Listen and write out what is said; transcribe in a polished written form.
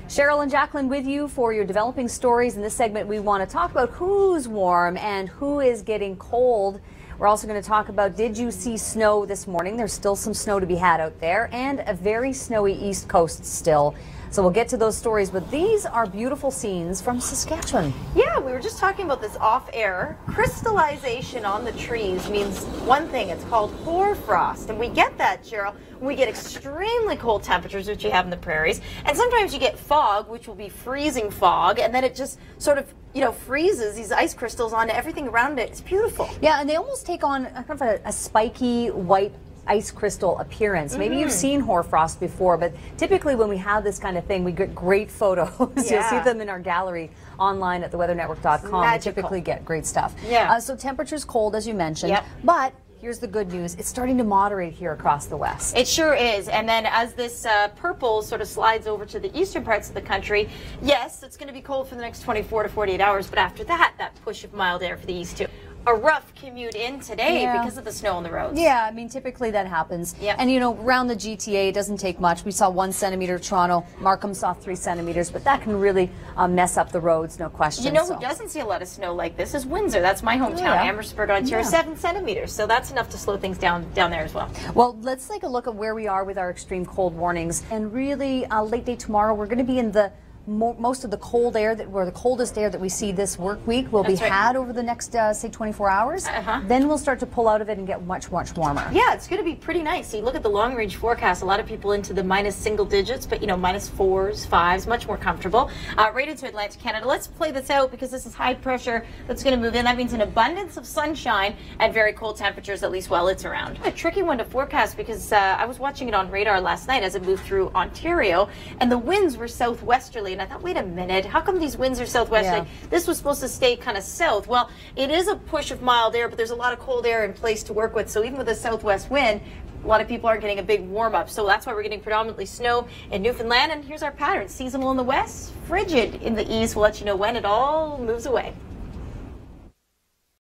Cheryl and Jaclyn with you for your developing stories. In this segment, we want to talk about who's warm and who is getting cold. We're also going to talk about, did you see snow this morning? There's still some snow to be had out there, and a very snowy East Coast still. So we'll get to those stories, but these are beautiful scenes from Saskatchewan. Yeah, we were just talking about this off air. Crystallization on the trees means one thing. It's called hoarfrost. And we get that, Cheryl, when we get extremely cold temperatures, which you have in the prairies. And sometimes you get fog, which will be freezing fog. And then it just sort of, freezes these ice crystals onto everything around it. It's beautiful. Yeah, and they almost take on kind of a spiky white ice crystal appearance. Maybe you've seen hoarfrost before, but typically when we have this kind of thing, we get great photos. Yeah. You'll see them in our gallery online at theweathernetwork.com. We typically get great stuff. Yeah. So temperature's cold, as you mentioned, but here's the good news. It's starting to moderate here across the west. It sure is. And then as this purple sort of slides over to the eastern parts of the country, yes, it's going to be cold for the next 24 to 48 hours, but after that, that push of mild air for the east too. A rough commute in today because of the snow on the roads. Yeah, I mean, typically that happens. Yeah. And, around the GTA, it doesn't take much. We saw 1 centimeter Toronto. Markham saw 3 centimeters, but that can really mess up the roads, no question. You know who doesn't see a lot of snow like this is Windsor. That's my hometown, Amherstburg, Ontario, 7 centimeters. So that's enough to slow things down there as well. Well, let's take a look at where we are with our extreme cold warnings. And really, late day tomorrow, we're going to be in the most of the cold air, the coldest air that we see this work week will be had over the next, say, 24 hours. Then we'll start to pull out of it and get much, much warmer. Yeah, it's going to be pretty nice. So you look at the long-range forecast, a lot of people into the minus single digits, but, minus 4s, 5s, much more comfortable. Right into Atlantic Canada. Let's play this out because this is high pressure that's going to move in. That means an abundance of sunshine and very cold temperatures, at least while it's around. A tricky one to forecast because I was watching it on radar last night as it moved through Ontario, and the winds were southwesterly. And I thought, wait a minute, how come these winds are southwesterly? This was supposed to stay kind of south. Well, it is a push of mild air, but there's a lot of cold air in place to work with. So even with a southwest wind, a lot of people aren't getting a big warm up. So that's why we're getting predominantly snow in Newfoundland. And here's our pattern. Seasonal in the west, frigid in the east. We'll let you know when it all moves away.